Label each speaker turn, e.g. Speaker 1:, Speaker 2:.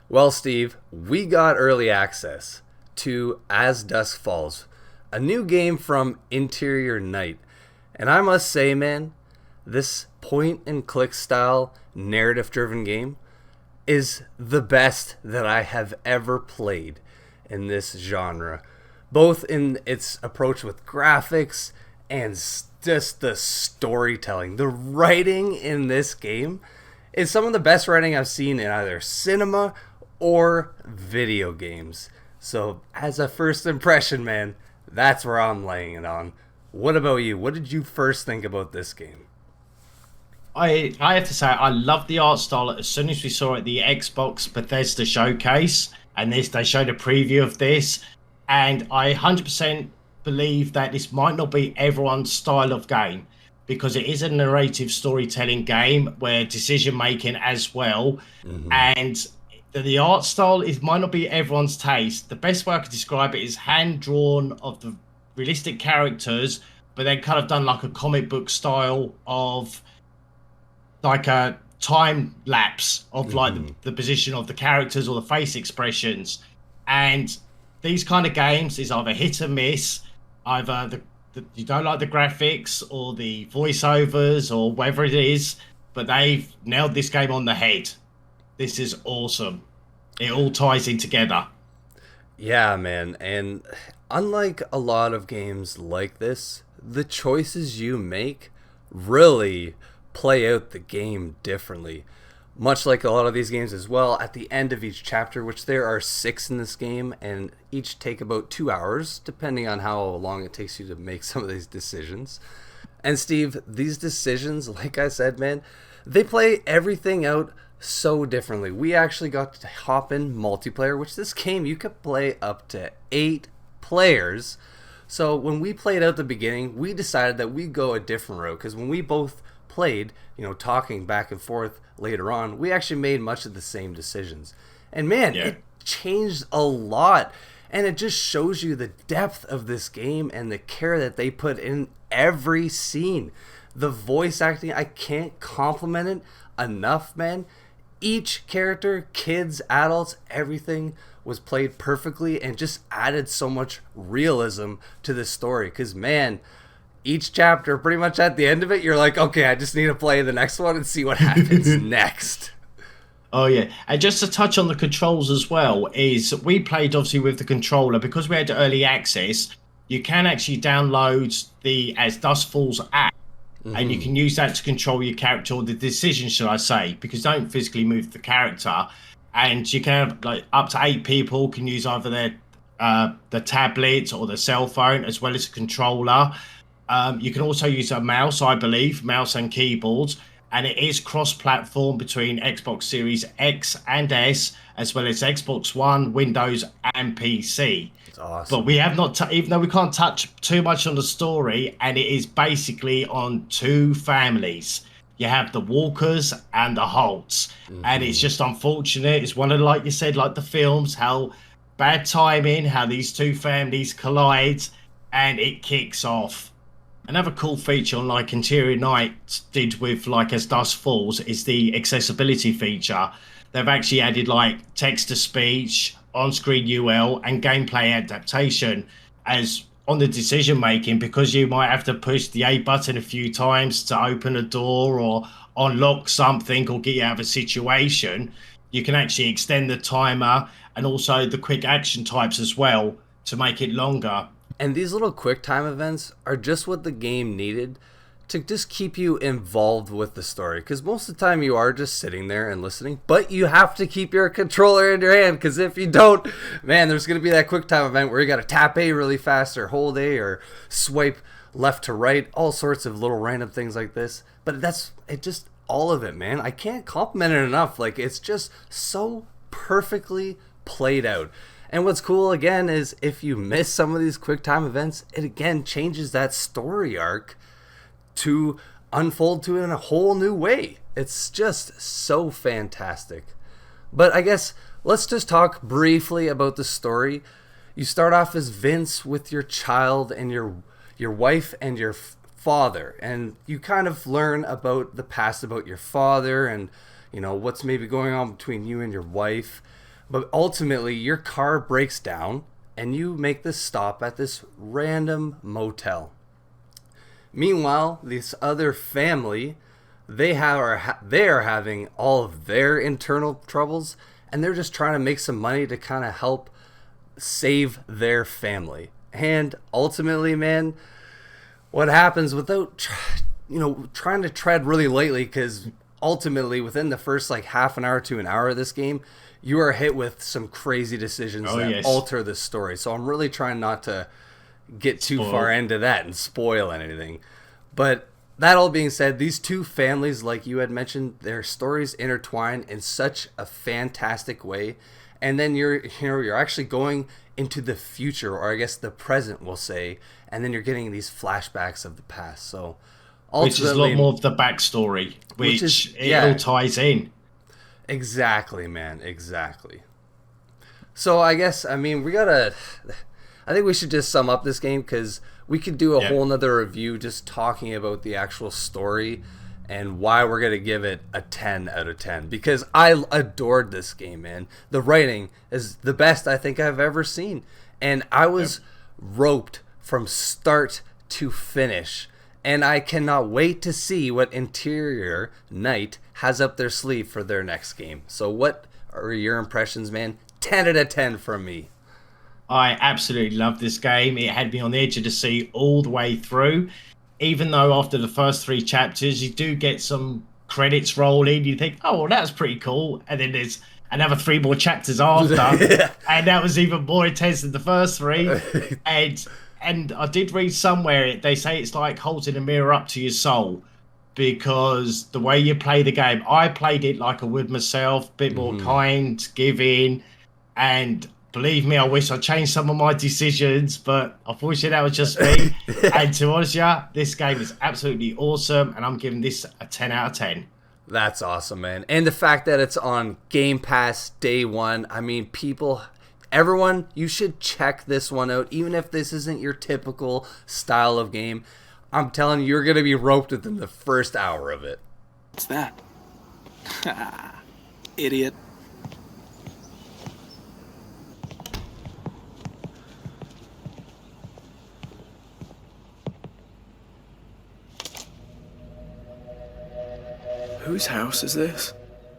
Speaker 1: Well, Steve, we got early access to As Dusk Falls, a new game from Interior Night. And I must say, man, this point and click style narrative driven game is the best that I have ever played in this genre, both in its approach with graphics and just the storytelling. The writing in this game is some of the best writing I've seen in either cinema or video games. So, as a first impression, man, that's where I'm laying it on. What about you? What did you first think about this game?
Speaker 2: I have to say I love the art style. As soon as we saw it at the Xbox Bethesda showcase, and they showed a preview of this, and I 100% believe that this might not be everyone's style of game because it is a narrative storytelling game where decision making as well, and the art style is might not be everyone's taste. The best way I could describe it is hand drawn of the realistic characters, but then kind of done like a comic book style of like a time lapse of like the position of the characters or the face expressions. And these kind of games is either hit or miss. Either you don't like the graphics or the voiceovers or whatever it is, but they've nailed this game on the head. This is awesome. It all ties in together.
Speaker 1: Yeah, man. And unlike a lot of games like this, the choices you make really play out the game differently. Much like a lot of these games as well, at the end of each chapter, which there are 6 in this game, and each take about 2 hours, depending on how long it takes you to make some of these decisions. And Steve, these decisions, like I said, man, they play everything out so differently. We actually got to hop in multiplayer, which this game you could play up to 8 players. So when we played out the beginning, we decided that we'd go a different route, because when we both played, talking back and forth later on, we actually made much of the same decisions. And man, it changed a lot. And it just shows you the depth of this game and the care that they put in every scene. The voice acting, I can't compliment it enough, man. Each character, kids, adults, everything was played perfectly and just added so much realism to the story. Because, man, each chapter, pretty much at the end of it, you're like, okay, I just need to play the next one and see what happens next.
Speaker 2: Oh yeah, and just to touch on the controls as well, is we played obviously with the controller because we had early access. You can actually download the As Dusk Falls app, and you can use that to control your character or the decision, should I say? Because you don't physically move the character, and you can have like up to 8 people can use either their the tablet or the cell phone as well as a controller. You can also use a mouse, I believe, mouse and keyboard, and it is cross-platform between Xbox Series X and S, as well as Xbox One, Windows, and PC.
Speaker 1: It's awesome.
Speaker 2: But we have not, even though we can't touch too much on the story, and it is basically on 2 families. You have the Walkers and the Holts, and it's just unfortunate. It's one of, like you said, like the films, how bad timing, how these 2 families collide, and it kicks off. Another cool feature on like Interior Night did with like As Dusk Falls is the accessibility feature. They've actually added like text to speech, on-screen UL, and gameplay adaptation as on the decision making, because you might have to push the A button a few times to open a door or unlock something or get you out of a situation. You can actually extend the timer and also the quick action types as well to make it longer.
Speaker 1: And these little quick time events are just what the game needed to just keep you involved with the story. Because most of the time you are just sitting there and listening, but you have to keep your controller in your hand. Because if you don't, man, there's going to be that quick time event where you got to tap A really fast or hold A or swipe left to right. All sorts of little random things like this. But that's it, just all of it, man. I can't compliment it enough. Like, it's just so perfectly played out. And what's cool, again, is if you miss some of these quick time events, it again changes that story arc to unfold to it in a whole new way. It's just so fantastic. But I guess let's just talk briefly about the story. You start off as Vince with your child and your wife and your father, and you kind of learn about the past about your father and what's maybe going on between you and your wife. But ultimately, your car breaks down and you make this stop at this random motel. Meanwhile, this other family, they are having all of their internal troubles, and they're just trying to make some money to kind of help save their family. And ultimately, man, what happens without trying to tread really lightly, because ultimately within the first like half an hour to an hour of this game, you are hit with some crazy decisions that alter the story. So I'm really trying not to get too far into that and spoil anything. But that all being said, these two families, like you had mentioned, their stories intertwine in such a fantastic way. And then you're actually going into the future, or I guess the present, we'll say, and then you're getting these flashbacks of the past. So
Speaker 2: which is a lot more of the backstory, which all ties in.
Speaker 1: Exactly, man. Exactly. So I guess, I mean, I think we should just sum up this game, because we could do a whole nother review just talking about the actual story and why we're going to give it a 10 out of 10. Because I adored this game, man. The writing is the best I think I've ever seen. And I was roped from start to finish. And I cannot wait to see what Interior Night has up their sleeve for their next game. So what are your impressions, man? 10 out of 10 from me.
Speaker 2: I absolutely love this game. It had me on the edge of the seat all the way through. Even though after the first 3 chapters, you do get some credits rolling. You think, oh, well, that's pretty cool. And then there's another 3 more chapters after. And that was even more intense than the first 3. And I did read somewhere, they say it's like holding a mirror up to your soul, because the way you play the game, I played it like I would myself, a bit more kind, giving, and believe me, I wish I changed some of my decisions, but unfortunately that was just me. And to be honest, this game is absolutely awesome, and I'm giving this a 10 out of 10.
Speaker 1: That's awesome, man. And the fact that it's on Game Pass day one, I mean, everyone, you should check this one out, even if this isn't your typical style of game. I'm telling you, you're going to be roped within the first hour of it.
Speaker 3: What's that? Idiot. Whose house is this?